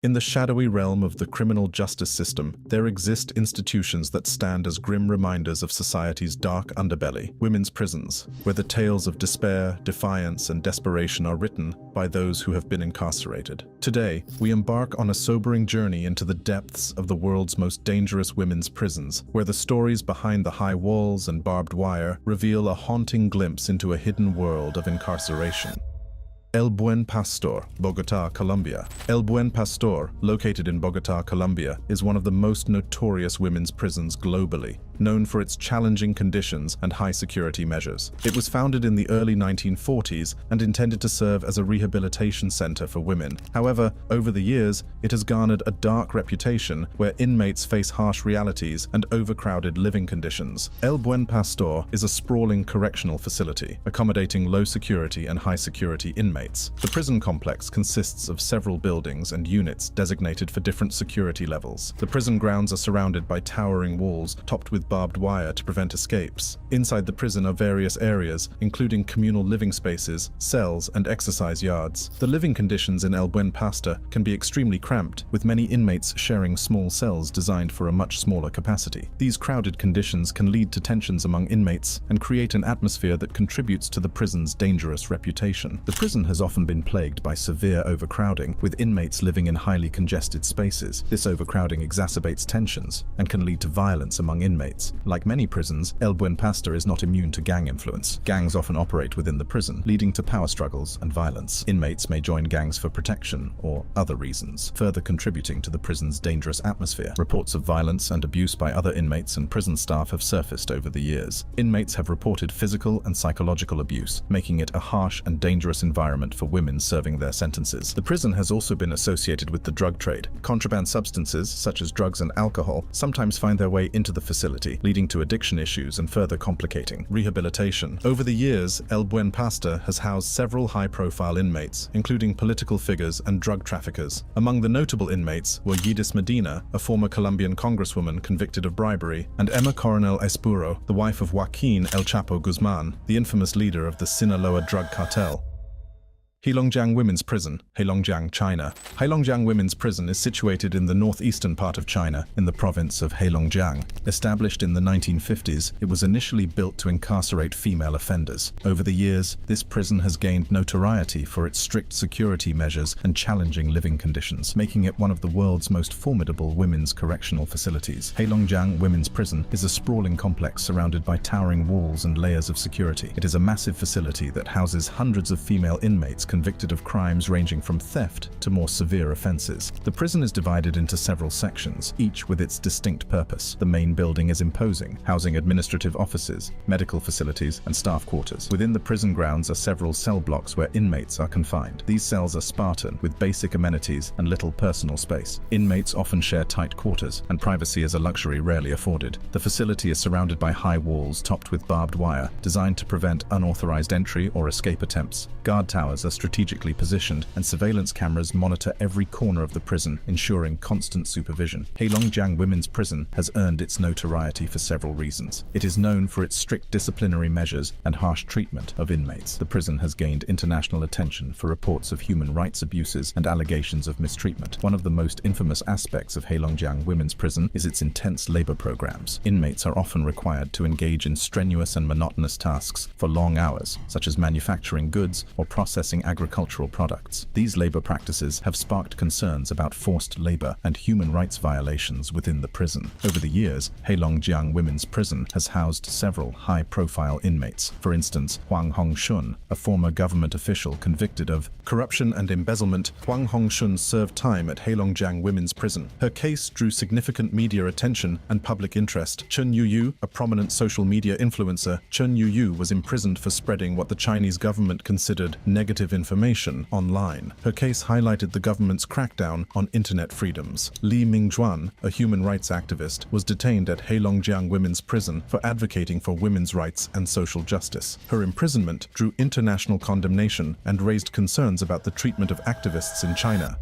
In the shadowy realm of the criminal justice system, there exist institutions that stand as grim reminders of society's dark underbelly, women's prisons, where the tales of despair, defiance, and desperation are written by those who have been incarcerated. Today, we embark on a sobering journey into the depths of the world's most dangerous women's prisons, where the stories behind the high walls and barbed wire reveal a haunting glimpse into a hidden world of incarceration. El Buen Pastor, Bogotá, Colombia. El Buen Pastor, located in Bogotá, Colombia, is one of the most notorious women's prisons globally, known for its challenging conditions and high security measures. It was founded in the early 1940s and intended to serve as a rehabilitation center for women. However, over the years, it has garnered a dark reputation where inmates face harsh realities and overcrowded living conditions. El Buen Pastor is a sprawling correctional facility, accommodating low security and high security inmates. The prison complex consists of several buildings and units designated for different security levels. The prison grounds are surrounded by towering walls topped with barbed wire to prevent escapes. Inside the prison are various areas, including communal living spaces, cells, and exercise yards. The living conditions in El Buen Pastor can be extremely cramped, with many inmates sharing small cells designed for a much smaller capacity. These crowded conditions can lead to tensions among inmates and create an atmosphere that contributes to the prison's dangerous reputation. The prison has often been plagued by severe overcrowding, with inmates living in highly congested spaces. This overcrowding exacerbates tensions and can lead to violence among inmates. Like many prisons, El Buen Pastor is not immune to gang influence. Gangs often operate within the prison, leading to power struggles and violence. Inmates may join gangs for protection or other reasons, further contributing to the prison's dangerous atmosphere. Reports of violence and abuse by other inmates and prison staff have surfaced over the years. Inmates have reported physical and psychological abuse, making it a harsh and dangerous environment for women serving their sentences. The prison has also been associated with the drug trade. Contraband substances, such as drugs and alcohol, sometimes find their way into the facility, leading to addiction issues and further complicating rehabilitation. Over the years, El Buen Pastor has housed several high-profile inmates, including political figures and drug traffickers. Among the notable inmates were Yidis Medina, a former Colombian congresswoman convicted of bribery, and Emma Coronel Espuro, the wife of Joaquin El Chapo Guzman, the infamous leader of the Sinaloa drug cartel. Heilongjiang Women's Prison, Heilongjiang, China. Heilongjiang Women's Prison is situated in the northeastern part of China, in the province of Heilongjiang. Established in the 1950s, it was initially built to incarcerate female offenders. Over the years, this prison has gained notoriety for its strict security measures and challenging living conditions, making it one of the world's most formidable women's correctional facilities. Heilongjiang Women's Prison is a sprawling complex surrounded by towering walls and layers of security. It is a massive facility that houses hundreds of female inmates convicted of crimes ranging from theft to more severe offenses. The prison is divided into several sections, each with its distinct purpose. The main building is imposing, housing administrative offices, medical facilities, and staff quarters. Within the prison grounds are several cell blocks where inmates are confined. These cells are spartan, with basic amenities and little personal space. Inmates often share tight quarters, and privacy is a luxury rarely afforded. The facility is surrounded by high walls topped with barbed wire, designed to prevent unauthorized entry or escape attempts. Guard towers are strategically positioned, and surveillance cameras monitor every corner of the prison, ensuring constant supervision. Heilongjiang Women's Prison has earned its notoriety for several reasons. It is known for its strict disciplinary measures and harsh treatment of inmates. The prison has gained international attention for reports of human rights abuses and allegations of mistreatment. One of the most infamous aspects of Heilongjiang Women's Prison is its intense labor programs. Inmates are often required to engage in strenuous and monotonous tasks for long hours, such as manufacturing goods or processing agricultural products. These labor practices have sparked concerns about forced labor and human rights violations within the prison. Over the years, Heilongjiang Women's Prison has housed several high-profile inmates. For instance, Huang Hongshun, a former government official convicted of corruption and embezzlement. Huang Hongshun served time at Heilongjiang Women's Prison. Her case drew significant media attention and public interest. Chen Yuyu, a prominent social media influencer, Chen Yuyu was imprisoned for spreading what the Chinese government considered negative information online. Her case highlighted the government's crackdown on internet freedoms. Li Mingjuan, a human rights activist, was detained at Heilongjiang Women's Prison for advocating for women's rights and social justice. Her imprisonment drew international condemnation and raised concerns about the treatment of activists in China.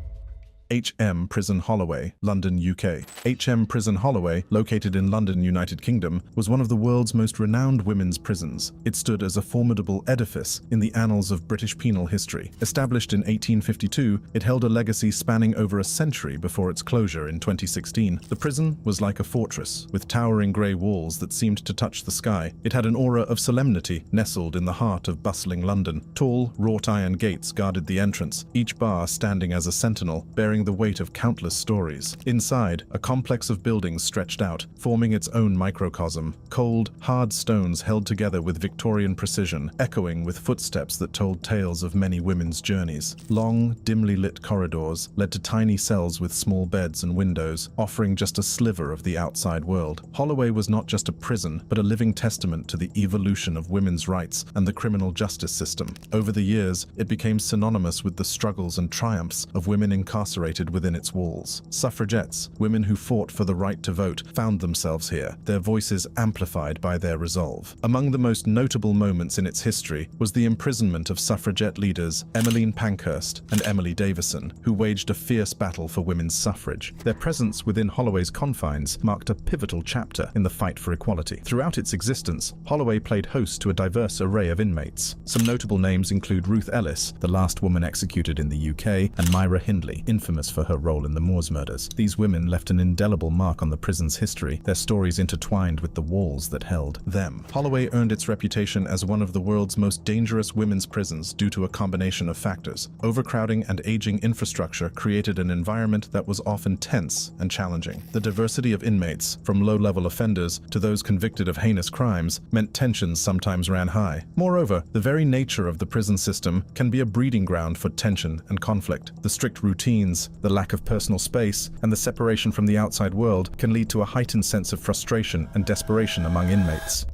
HM Prison Holloway, London, UK. HM Prison Holloway, located in London, United Kingdom, was one of the world's most renowned women's prisons. It stood as a formidable edifice in the annals of British penal history. Established in 1852, it held a legacy spanning over a century before its closure in 2016. The prison was like a fortress, with towering grey walls that seemed to touch the sky. It had an aura of solemnity, nestled in the heart of bustling London. Tall, wrought iron gates guarded the entrance, each bar standing as a sentinel, bearing the weight of countless stories. Inside, a complex of buildings stretched out, forming its own microcosm. Cold, hard stones held together with Victorian precision, echoing with footsteps that told tales of many women's journeys. Long, dimly lit corridors led to tiny cells with small beds and windows, offering just a sliver of the outside world. Holloway was not just a prison, but a living testament to the evolution of women's rights and the criminal justice system. Over the years, it became synonymous with the struggles and triumphs of women incarcerated within its walls. Suffragettes, women who fought for the right to vote, found themselves here, their voices amplified by their resolve. Among the most notable moments in its history was the imprisonment of suffragette leaders Emmeline Pankhurst and Emily Davison, who waged a fierce battle for women's suffrage. Their presence within Holloway's confines marked a pivotal chapter in the fight for equality. Throughout its existence, Holloway played host to a diverse array of inmates. Some notable names include Ruth Ellis, the last woman executed in the UK, and Myra Hindley, infamous for her role in the Moors murders. These women left an indelible mark on the prison's history, their stories intertwined with the walls that held them. Holloway earned its reputation as one of the world's most dangerous women's prisons due to a combination of factors. Overcrowding and aging infrastructure created an environment that was often tense and challenging. The diversity of inmates, from low-level offenders to those convicted of heinous crimes, meant tensions sometimes ran high. Moreover, the very nature of the prison system can be a breeding ground for tension and conflict. The strict routines, the lack of personal space, and the separation from the outside world can lead to a heightened sense of frustration and desperation among inmates.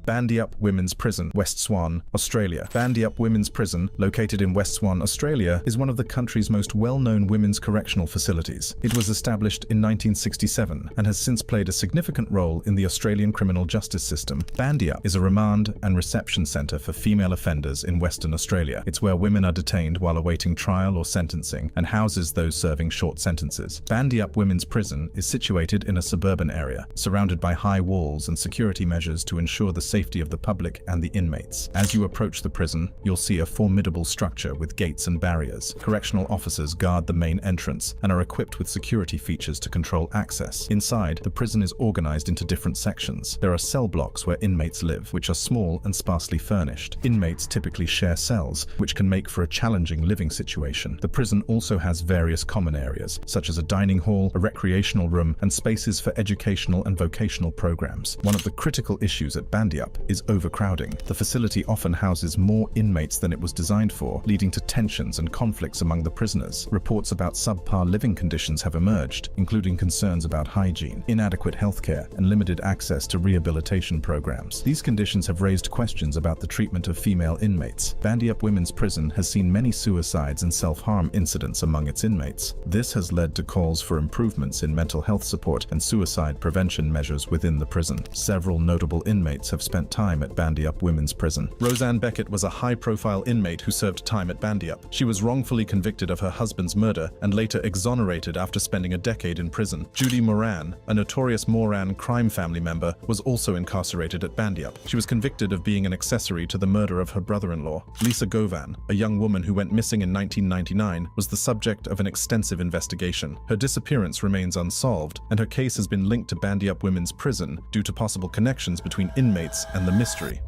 Bandyup Women's Prison, West Swan, Australia. Bandyup Women's Prison, located in West Swan, Australia, is one of the country's most well-known women's correctional facilities. It was established in 1967 and has since played a significant role in the Australian criminal justice system. Bandyup is a remand and reception centre for female offenders in Western Australia. It's where women are detained while awaiting trial or sentencing and houses those serving short sentences. Bandyup Women's Prison is situated in a suburban area, surrounded by high walls and security measures to ensure the safety of the public and the inmates. As you approach the prison, you'll see a formidable structure with gates and barriers. Correctional officers guard the main entrance and are equipped with security features to control access. Inside, the prison is organized into different sections. There are cell blocks where inmates live, which are small and sparsely furnished. Inmates typically share cells, which can make for a challenging living situation. The prison also has various common areas, such as a dining hall, a recreational room, and spaces for educational and vocational programs. One of the critical issues at Bandyup is overcrowding. The facility often houses more inmates than it was designed for, leading to tensions and conflicts among the prisoners. Reports about subpar living conditions have emerged, including concerns about hygiene, inadequate healthcare, and limited access to rehabilitation programs. These conditions have raised questions about the treatment of female inmates. Bandyup Women's Prison has seen many suicides and self-harm incidents among its inmates. This has led to calls for improvements in mental health support and suicide prevention measures within the prison. Several notable inmates have spent time at Bandyup Women's Prison. Roseanne Beckett was a high-profile inmate who served time at Bandyup. She was wrongfully convicted of her husband's murder and later exonerated after spending a decade in prison. Judy Moran, a notorious Moran crime family member, was also incarcerated at Bandyup. She was convicted of being an accessory to the murder of her brother-in-law. Lisa Govan, a young woman who went missing in 1999, was the subject of an extensive investigation. Her disappearance remains unsolved, and her case has been linked to Bandyup Women's Prison due to possible connections between inmates and the mystery.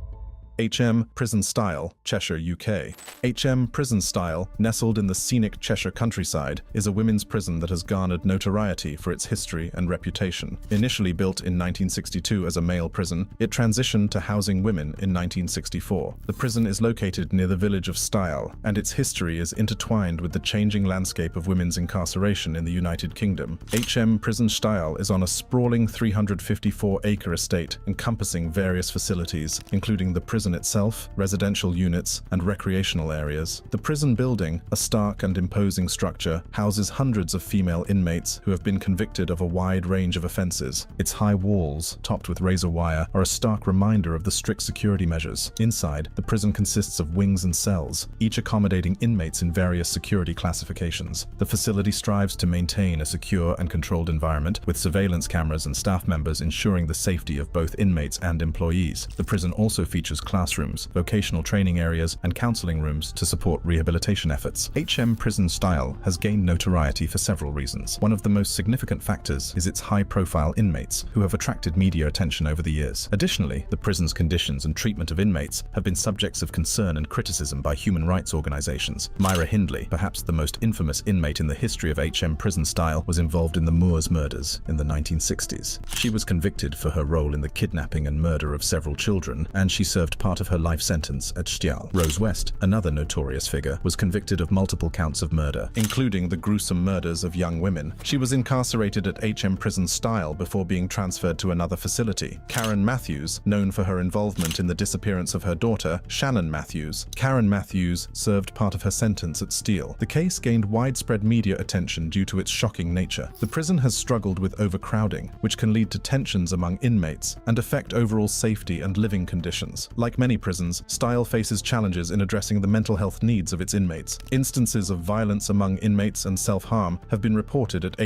HM Prison Styal, Cheshire, UK. HM Prison Styal, nestled in the scenic Cheshire countryside, is a women's prison that has garnered notoriety for its history and reputation. Initially built in 1962 as a male prison, it transitioned to housing women in 1964. The prison is located near the village of Styal, and its history is intertwined with the changing landscape of women's incarceration in the United Kingdom. HM Prison Styal is on a sprawling 354-acre estate encompassing various facilities, including the prison prison itself, residential units, and recreational areas. The prison building, a stark and imposing structure, houses hundreds of female inmates who have been convicted of a wide range of offenses. Its high walls, topped with razor wire, are a stark reminder of the strict security measures. Inside, the prison consists of wings and cells, each accommodating inmates in various security classifications. The facility strives to maintain a secure and controlled environment, with surveillance cameras and staff members ensuring the safety of both inmates and employees. The prison also features classrooms, vocational training areas, and counseling rooms to support rehabilitation efforts. Prison Styal has gained notoriety for several reasons. One of the most significant factors is its high-profile inmates, who have attracted media attention over the years. Additionally, the prison's conditions and treatment of inmates have been subjects of concern and criticism by human rights organizations. Myra Hindley, perhaps the most infamous inmate in the history of Prison Styal, was involved in the Moors murders in the 1960s. She was convicted for her role in the kidnapping and murder of several children, and she served part of her life sentence at Styal. Rose West, another notorious figure, was convicted of multiple counts of murder, including the gruesome murders of young women. She was incarcerated at Prison Styal before being transferred to another facility. Karen Matthews, known for her involvement in the disappearance of her daughter, Shannon Matthews. Karen Matthews served part of her sentence at Styal. The case gained widespread media attention due to its shocking nature. The prison has struggled with overcrowding, which can lead to tensions among inmates and affect overall safety and living conditions. Like many prisons, Styal faces challenges in addressing the mental health needs of its inmates. Instances of violence among inmates and self-harm have been reported at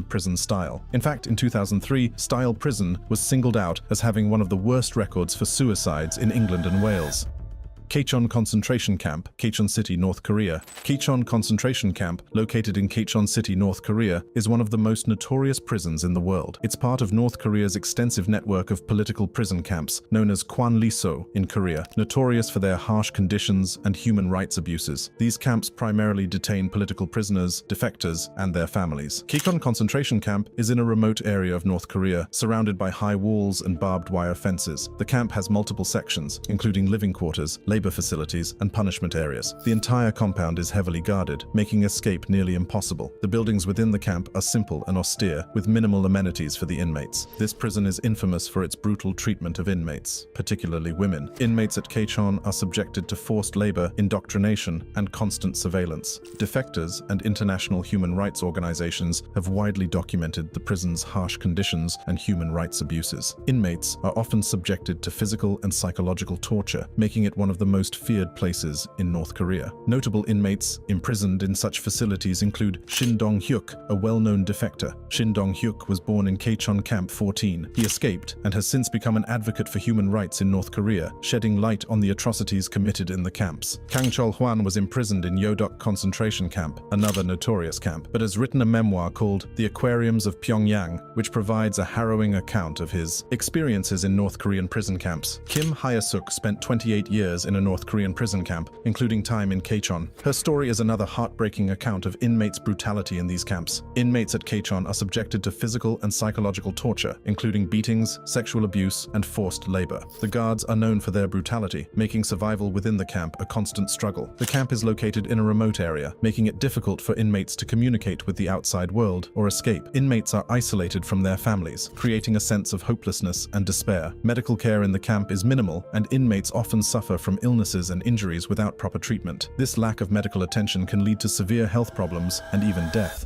Prison Styal. In fact, in 2003, Styal Prison was singled out as having one of the worst records for suicides in England and Wales. Kaechon Concentration Camp, Kaechon City, North Korea. Kaechon Concentration Camp, located in Kaechon City, North Korea, is one of the most notorious prisons in the world. It's part of North Korea's extensive network of political prison camps, known as Kwanliso in Korea, notorious for their harsh conditions and human rights abuses. These camps primarily detain political prisoners, defectors, and their families. Kaechon Concentration Camp is in a remote area of North Korea, surrounded by high walls and barbed wire fences. The camp has multiple sections, including living quarters, labor facilities, and punishment areas. The entire compound is heavily guarded, making escape nearly impossible. The buildings within the camp are simple and austere, with minimal amenities for the inmates. This prison is infamous for its brutal treatment of inmates, particularly women. Inmates at Kaechon are subjected to forced labor, indoctrination, and constant surveillance. Defectors and international human rights organizations have widely documented the prison's harsh conditions and human rights abuses. Inmates are often subjected to physical and psychological torture, making it one of the most feared places in North Korea. Notable inmates imprisoned in such facilities include Shin Dong-hyuk, a well-known defector. Shin Dong-hyuk was born in Kaechon Camp 14. He escaped and has since become an advocate for human rights in North Korea, shedding light on the atrocities committed in the camps. Kang Chol-hwan was imprisoned in Yodok Concentration Camp, another notorious camp, but has written a memoir called The Aquariums of Pyongyang, which provides a harrowing account of his experiences in North Korean prison camps. Kim Hye-suk spent 28 years in a North Korean prison camp, including time in Kaechon. Her story is another heartbreaking account of inmates' brutality in these camps. Inmates at Kaechon are subjected to physical and psychological torture, including beatings, sexual abuse, and forced labor. The guards are known for their brutality, making survival within the camp a constant struggle. The camp is located in a remote area, making it difficult for inmates to communicate with the outside world or escape. Inmates are isolated from their families, creating a sense of hopelessness and despair. Medical care in the camp is minimal, and inmates often suffer from illnesses and injuries without proper treatment. This lack of medical attention can lead to severe health problems and even death.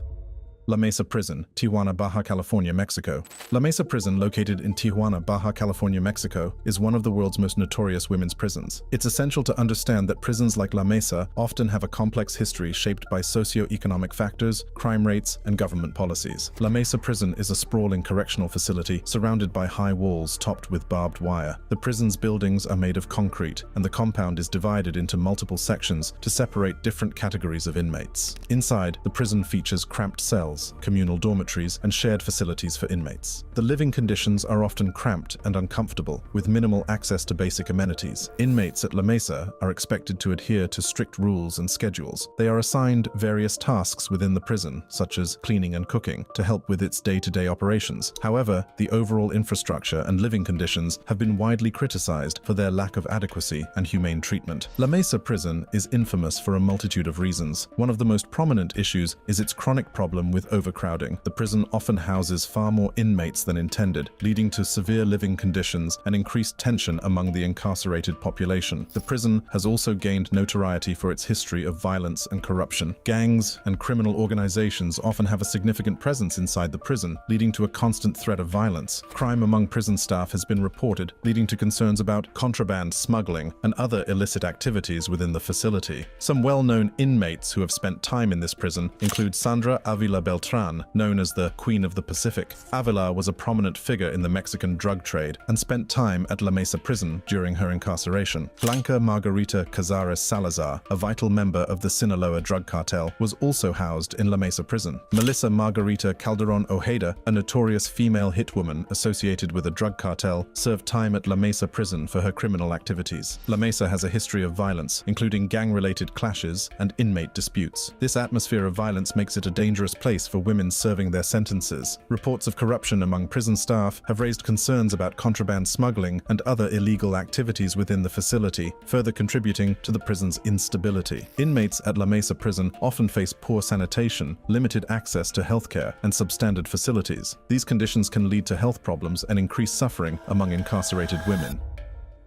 La Mesa Prison, Tijuana, Baja California, Mexico. La Mesa Prison, located in Tijuana, Baja California, Mexico, is one of the world's most notorious women's prisons. It's essential to understand that prisons like La Mesa often have a complex history shaped by socio-economic factors, crime rates, and government policies. La Mesa Prison is a sprawling correctional facility surrounded by high walls topped with barbed wire. The prison's buildings are made of concrete, and the compound is divided into multiple sections to separate different categories of inmates. Inside, the prison features cramped cells, communal dormitories, and shared facilities for inmates. The living conditions are often cramped and uncomfortable, with minimal access to basic amenities. Inmates at La Mesa are expected to adhere to strict rules and schedules. They are assigned various tasks within the prison, such as cleaning and cooking, to help with its day-to-day operations. However, the overall infrastructure and living conditions have been widely criticized for their lack of adequacy and humane treatment. La Mesa Prison is infamous for a multitude of reasons. One of the most prominent issues is its chronic problem with with overcrowding, the prison often houses far more inmates than intended, leading to severe living conditions and increased tension among the incarcerated population. The prison has also gained notoriety for its history of violence and corruption. Gangs and criminal organizations often have a significant presence inside the prison, leading to a constant threat of violence. Crime among prison staff has been reported, leading to concerns about contraband, smuggling, and other illicit activities within the facility. Some well-known inmates who have spent time in this prison include Sandra Avila Beltran, known as the Queen of the Pacific. Avila was a prominent figure in the Mexican drug trade and spent time at La Mesa prison during her incarceration. Blanca Margarita Cazares Salazar, a vital member of the Sinaloa drug cartel, was also housed in La Mesa prison. Melissa Margarita Calderon Ojeda, a notorious female hitwoman associated with a drug cartel, served time at La Mesa prison for her criminal activities. La Mesa has a history of violence, including gang-related clashes and inmate disputes. This atmosphere of violence makes it a dangerous place for women serving their sentences. Reports of corruption among prison staff have raised concerns about contraband smuggling and other illegal activities within the facility, further contributing to the prison's instability. Inmates at La Mesa prison often face poor sanitation, limited access to healthcare, and substandard facilities. These conditions can lead to health problems and increase suffering among incarcerated women.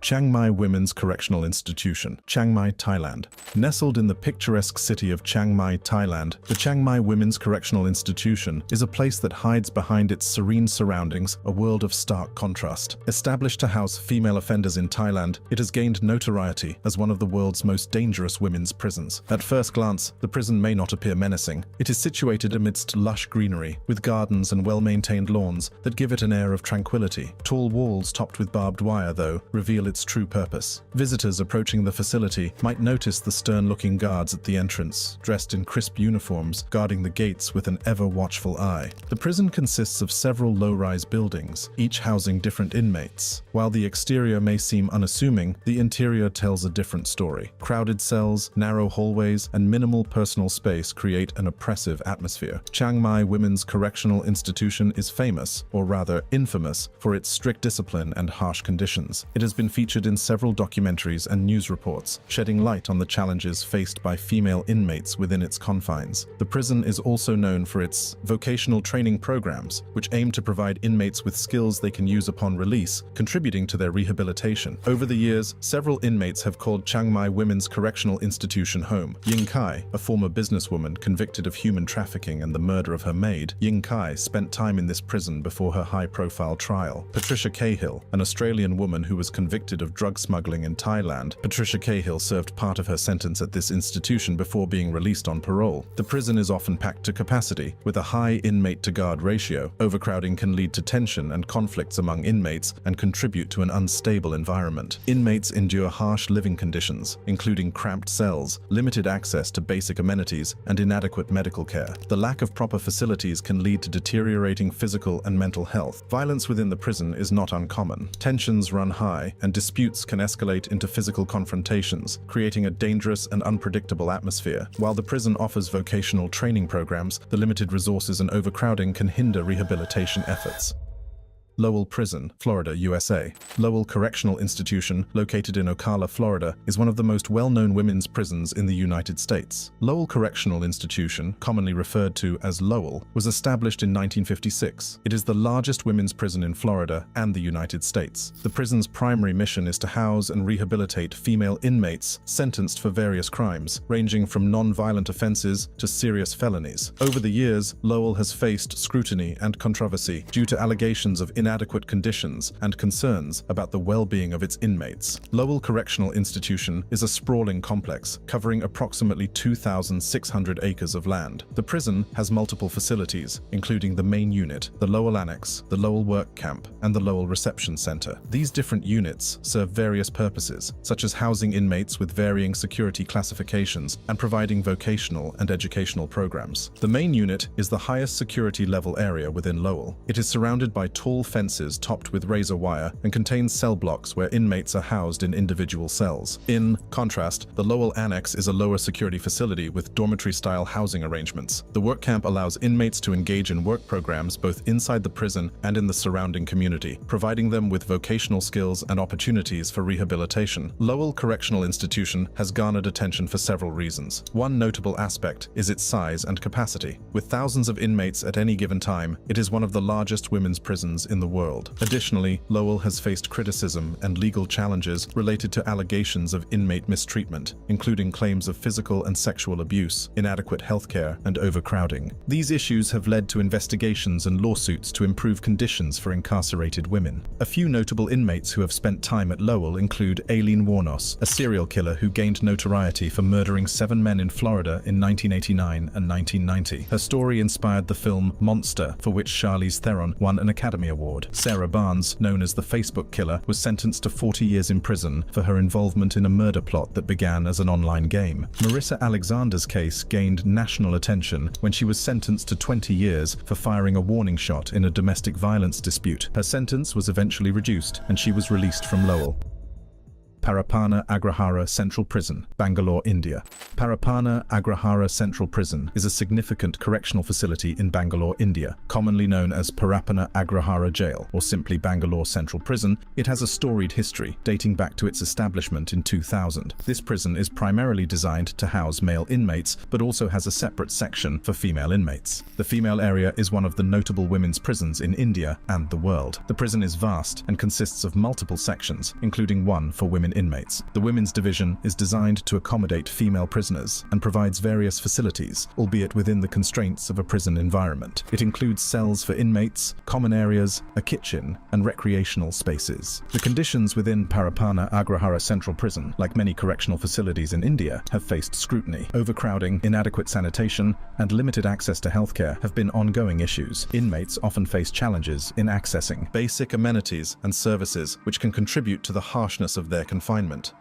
Chiang Mai Women's Correctional Institution, Chiang Mai, Thailand. Nestled in the picturesque city of Chiang Mai, Thailand, the Chiang Mai Women's Correctional Institution is a place that hides behind its serene surroundings a world of stark contrast. Established to house female offenders in Thailand, it has gained notoriety as one of the world's most dangerous women's prisons. At first glance, the prison may not appear menacing. It is situated amidst lush greenery, with gardens and well-maintained lawns that give it an air of tranquility. Tall walls topped with barbed wire, though, reveal its true purpose. Visitors approaching the facility might notice the stern-looking guards at the entrance, dressed in crisp uniforms, guarding the gates with an ever-watchful eye. The prison consists of several low-rise buildings, each housing different inmates. While the exterior may seem unassuming, the interior tells a different story. Crowded cells, narrow hallways, and minimal personal space create an oppressive atmosphere. Chiang Mai Women's Correctional Institution is famous, or rather infamous, for its strict discipline and harsh conditions. It has been featured in several documentaries and news reports, shedding light on the challenges faced by female inmates within its confines. The prison is also known for its vocational training programs, which aim to provide inmates with skills they can use upon release, contributing to their rehabilitation. Over the years, several inmates have called Chiang Mai Women's Correctional Institution home. Ying Kai, a former businesswoman convicted of human trafficking and the murder of her maid, Ying Kai spent time in this prison before her high-profile trial. Patricia Cahill, an Australian woman who was convicted of drug smuggling in Thailand. Patricia Cahill served part of her sentence at this institution before being released on parole. The prison is often packed to capacity, with a high inmate-to-guard ratio. Overcrowding can lead to tension and conflicts among inmates and contribute to an unstable environment. Inmates endure harsh living conditions, including cramped cells, limited access to basic amenities, and inadequate medical care. The lack of proper facilities can lead to deteriorating physical and mental health. Violence within the prison is not uncommon. Tensions run high, and disputes can escalate into physical confrontations, creating a dangerous and unpredictable atmosphere. While the prison offers vocational training programs, the limited resources and overcrowding can hinder rehabilitation efforts. Lowell Prison, Florida, USA. Lowell Correctional Institution, located in Ocala, Florida, is one of the most well-known women's prisons in the United States. Lowell Correctional Institution, commonly referred to as Lowell, was established in 1956. It is the largest women's prison in Florida and the United States. The prison's primary mission is to house and rehabilitate female inmates sentenced for various crimes, ranging from non-violent offenses to serious felonies. Over the years, Lowell has faced scrutiny and controversy due to allegations of inadequate conditions and concerns about the well-being of its inmates. Lowell Correctional Institution is a sprawling complex covering approximately 2,600 acres of land. The prison has multiple facilities, including the main unit, the Lowell Annex, the Lowell Work Camp, and the Lowell Reception Center. These different units serve various purposes, such as housing inmates with varying security classifications and providing vocational and educational programs. The main unit is the highest security level area within Lowell. It is surrounded by tall fences fences topped with razor wire and contains cell blocks where inmates are housed in individual cells. In contrast, the Lowell Annex is a lower security facility with dormitory-style housing arrangements. The work camp allows inmates to engage in work programs both inside the prison and in the surrounding community, providing them with vocational skills and opportunities for rehabilitation. Lowell Correctional Institution has garnered attention for several reasons. One notable aspect is its size and capacity. With thousands of inmates at any given time, it is one of the largest women's prisons in the world. Additionally, Lowell has faced criticism and legal challenges related to allegations of inmate mistreatment, including claims of physical and sexual abuse, inadequate healthcare, and overcrowding. These issues have led to investigations and lawsuits to improve conditions for incarcerated women. A few notable inmates who have spent time at Lowell include Aileen Wuornos, a serial killer who gained notoriety for murdering 7 men in Florida in 1989 and 1990. Her story inspired the film Monster, for which Charlize Theron won an Academy Award. Sarah Barnes, known as the Facebook Killer, was sentenced to 40 years in prison for her involvement in a murder plot that began as an online game. Marissa Alexander's case gained national attention when she was sentenced to 20 years for firing a warning shot in a domestic violence dispute. Her sentence was eventually reduced, and she was released from Lowell. Parappana Agrahara Central Prison, Bangalore, India. Parappana Agrahara Central Prison is a significant correctional facility in Bangalore, India, commonly known as Parappana Agrahara Jail, or simply Bangalore Central Prison. It has a storied history dating back to its establishment in 2000. This prison is primarily designed to house male inmates, but also has a separate section for female inmates. The female area is one of the notable women's prisons in India and the world. The prison is vast and consists of multiple sections, including one for women inmates. The women's division is designed to accommodate female prisoners and provides various facilities, albeit within the constraints of a prison environment. It includes cells for inmates, common areas, a kitchen, and recreational spaces. The conditions within Parappana Agrahara Central Prison, like many correctional facilities in India, have faced scrutiny. Overcrowding, inadequate sanitation, and limited access to healthcare have been ongoing issues. Inmates often face challenges in accessing basic amenities and services, which can contribute to the harshness of their confinement.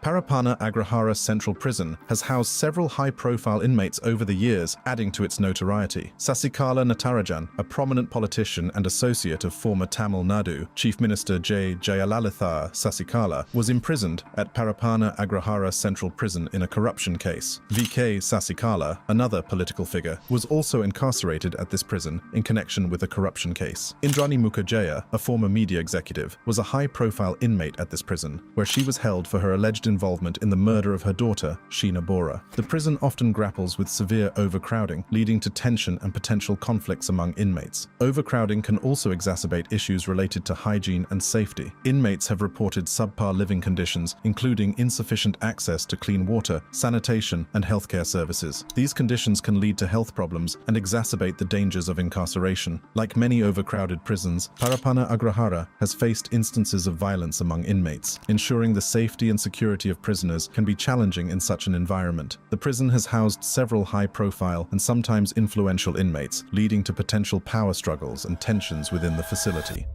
Parappana Agrahara Central Prison has housed several high-profile inmates over the years, adding to its notoriety. Sasikala Natarajan, a prominent politician and associate of former Tamil Nadu Chief Minister J. Jayalalitha Sasikala, was imprisoned at Parappana Agrahara Central Prison in a corruption case. V.K. Sasikala, another political figure, was also incarcerated at this prison in connection with a corruption case. Indrani Mukherjee, a former media executive, was a high-profile inmate at this prison, where she was held for her alleged involvement in the murder of her daughter, Sheena Bora. The prison often grapples with severe overcrowding, leading to tension and potential conflicts among inmates. Overcrowding can also exacerbate issues related to hygiene and safety. Inmates have reported subpar living conditions, including insufficient access to clean water, sanitation, and healthcare services. These conditions can lead to health problems and exacerbate the dangers of incarceration. Like many overcrowded prisons, Parappana Agrahara has faced instances of violence among inmates. Ensuring the safety and security of prisoners can be challenging in such an environment. The prison has housed several high-profile and sometimes influential inmates, leading to potential power struggles and tensions within the facility.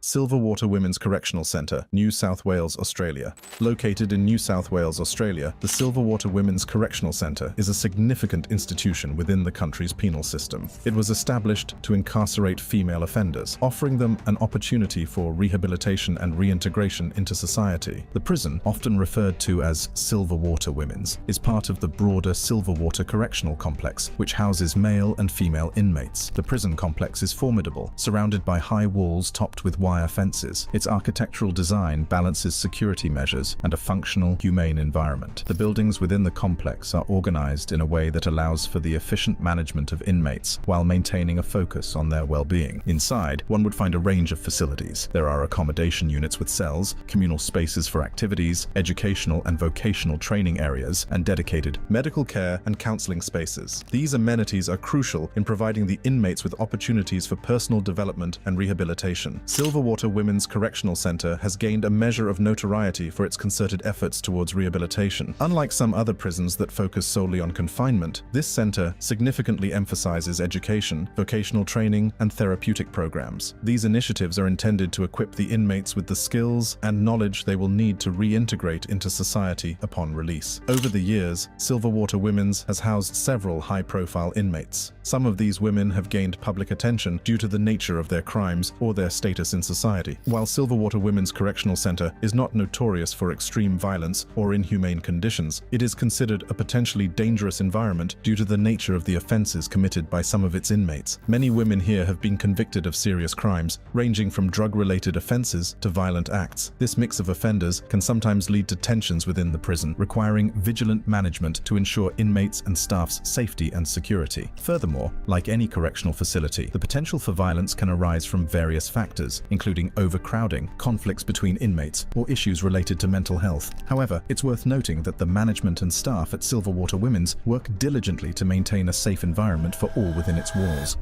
Silverwater Women's Correctional Centre, New South Wales, Australia. Located in New South Wales, Australia, the Silverwater Women's Correctional Centre is a significant institution within the country's penal system. It was established to incarcerate female offenders, offering them an opportunity for rehabilitation and reintegration into society. The prison, often referred to as Silverwater Women's, is part of the broader Silverwater Correctional Complex, which houses male and female inmates. The prison complex is formidable, surrounded by high walls topped with wire fences. Its architectural design balances security measures and a functional, humane environment. The buildings within the complex are organized in a way that allows for the efficient management of inmates while maintaining a focus on their well-being. Inside, one would find a range of facilities. There are accommodation units with cells, communal spaces for activities, educational and vocational training areas, and dedicated medical care and counseling spaces. These amenities are crucial in providing the inmates with opportunities for personal development and rehabilitation. Silverwater Women's Correctional Centre has gained a measure of notoriety for its concerted efforts towards rehabilitation. Unlike some other prisons that focus solely on confinement, this centre significantly emphasises education, vocational training, and therapeutic programs. These initiatives are intended to equip the inmates with the skills and knowledge they will need to reintegrate into society upon release. Over the years, Silverwater Women's has housed several high-profile inmates. Some of these women have gained public attention due to the nature of their crimes or their status in society. While Silverwater Women's Correctional Center is not notorious for extreme violence or inhumane conditions, it is considered a potentially dangerous environment due to the nature of the offenses committed by some of its inmates. Many women here have been convicted of serious crimes, ranging from drug-related offenses to violent acts. This mix of offenders can sometimes lead to tensions within the prison, requiring vigilant management to ensure inmates and staff's safety and security. Furthermore, like any correctional facility, the potential for violence can arise from various factors, including overcrowding, conflicts between inmates, or issues related to mental health. However, it's worth noting that the management and staff at Silverwater Women's work diligently to maintain a safe environment for all within its walls.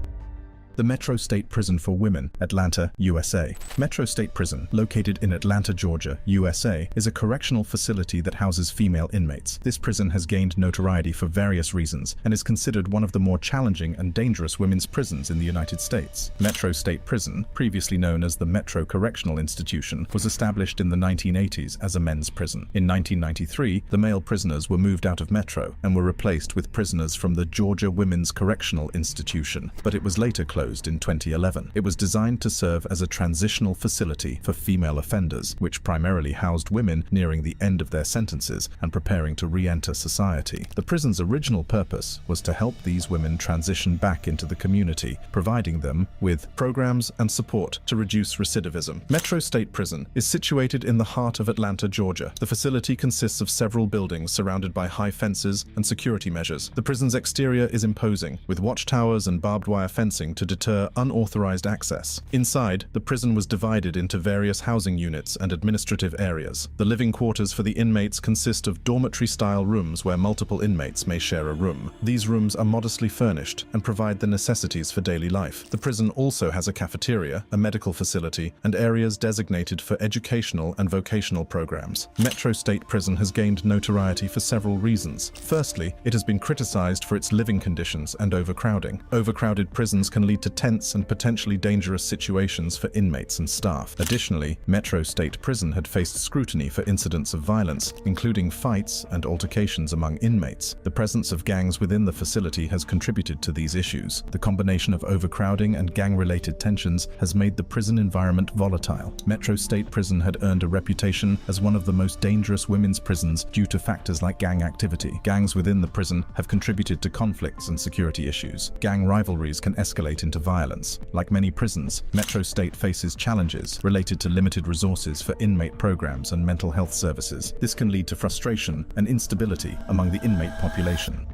The Metro State Prison for Women, Atlanta, USA. Metro State Prison, located in Atlanta, Georgia, USA, is a correctional facility that houses female inmates. This prison has gained notoriety for various reasons and is considered one of the more challenging and dangerous women's prisons in the United States. Metro State Prison, previously known as the Metro Correctional Institution, was established in the 1980s as a men's prison. In 1993, the male prisoners were moved out of Metro and were replaced with prisoners from the Georgia Women's Correctional Institution, but it was later closed in 2011. It was designed to serve as a transitional facility for female offenders, which primarily housed women nearing the end of their sentences and preparing to re-enter society. The prison's original purpose was to help these women transition back into the community, providing them with programs and support to reduce recidivism. Metro State Prison is situated in the heart of Atlanta, Georgia. The facility consists of several buildings surrounded by high fences and security measures. The prison's exterior is imposing, with watchtowers and barbed wire fencing to deter unauthorized access. Inside, the prison was divided into various housing units and administrative areas. The living quarters for the inmates consist of dormitory-style rooms where multiple inmates may share a room. These rooms are modestly furnished and provide the necessities for daily life. The prison also has a cafeteria, a medical facility, and areas designated for educational and vocational programs. Metro State Prison has gained notoriety for several reasons. Firstly, it has been criticized for its living conditions and overcrowding. Overcrowded prisons can lead to tense and potentially dangerous situations for inmates and staff. Additionally, Metro State Prison had faced scrutiny for incidents of violence, including fights and altercations among inmates. The presence of gangs within the facility has contributed to these issues. The combination of overcrowding and gang-related tensions has made the prison environment volatile. Metro State Prison had earned a reputation as one of the most dangerous women's prisons due to factors like gang activity. Gangs within the prison have contributed to conflicts and security issues. Gang rivalries can escalate into violence. Like many prisons, Metro State faces challenges related to limited resources for inmate programs and mental health services. This can lead to frustration and instability among the inmate population.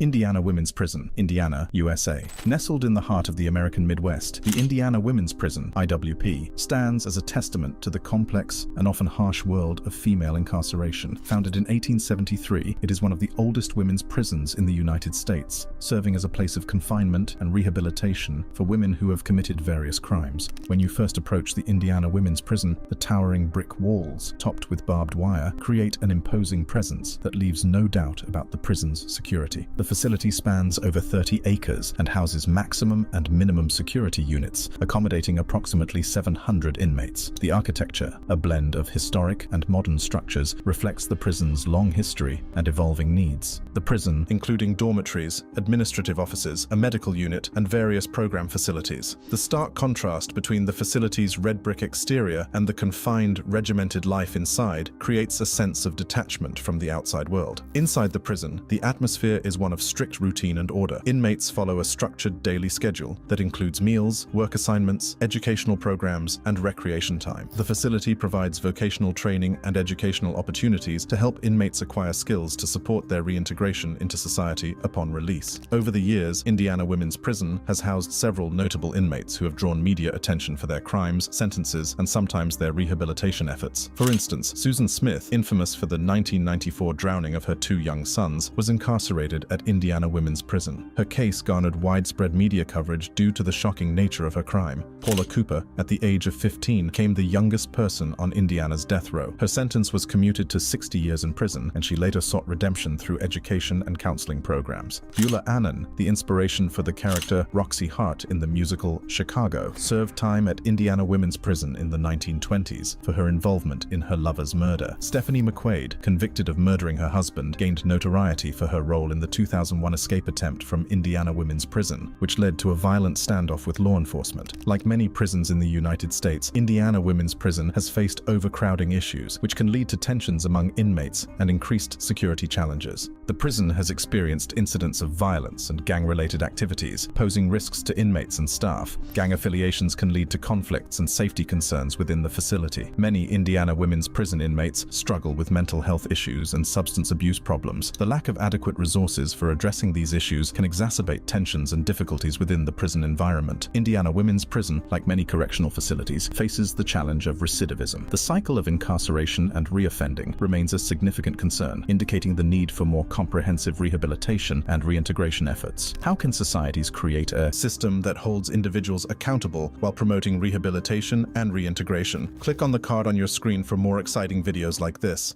Indiana Women's Prison, Indiana, USA. Nestled in the heart of the American Midwest, the Indiana Women's Prison, IWP, stands as a testament to the complex and often harsh world of female incarceration. Founded in 1873, it is one of the oldest women's prisons in the United States, serving as a place of confinement and rehabilitation for women who have committed various crimes. When you first approach the Indiana Women's Prison, the towering brick walls, topped with barbed wire, create an imposing presence that leaves no doubt about the prison's security. The facility spans over 30 acres and houses maximum and minimum security units, accommodating approximately 700 inmates. The architecture, a blend of historic and modern structures, reflects the prison's long history and evolving needs. The prison, including dormitories, administrative offices, a medical unit, and various program facilities. The stark contrast between the facility's red brick exterior and the confined, regimented life inside creates a sense of detachment from the outside world. Inside the prison, the atmosphere is one of strict routine and order. Inmates follow a structured daily schedule that includes meals, work assignments, educational programs, and recreation time. The facility provides vocational training and educational opportunities to help inmates acquire skills to support their reintegration into society upon release. Over the years, Indiana Women's Prison has housed several notable inmates who have drawn media attention for their crimes, sentences, and sometimes their rehabilitation efforts. For instance, Susan Smith, infamous for the 1994 drowning of her 2 young sons, was incarcerated at Indiana Women's Prison. Her case garnered widespread media coverage due to the shocking nature of her crime. Paula Cooper, at the age of 15, became the youngest person on Indiana's death row. Her sentence was commuted to 60 years in prison, and she later sought redemption through education and counseling programs. Beulah Annan, the inspiration for the character Roxy Hart in the musical Chicago, served time at Indiana Women's Prison in the 1920s for her involvement in her lover's murder. Stephanie McQuaid, convicted of murdering her husband, gained notoriety for her role in the 2000 2001 escape attempt from Indiana Women's Prison, which led to a violent standoff with law enforcement. Like many prisons in the United States, Indiana Women's Prison has faced overcrowding issues, which can lead to tensions among inmates and increased security challenges. The prison has experienced incidents of violence and gang-related activities, posing risks to inmates and staff. Gang affiliations can lead to conflicts and safety concerns within the facility. Many Indiana Women's Prison inmates struggle with mental health issues and substance abuse problems. The lack of adequate resources for addressing these issues can exacerbate tensions and difficulties within the prison environment. Indiana Women's Prison, like many correctional facilities, faces the challenge of recidivism. The cycle of incarceration and reoffending remains a significant concern, indicating the need for more comprehensive rehabilitation and reintegration efforts. How can societies create a system that holds individuals accountable while promoting rehabilitation and reintegration? Click on the card on your screen for more exciting videos like this.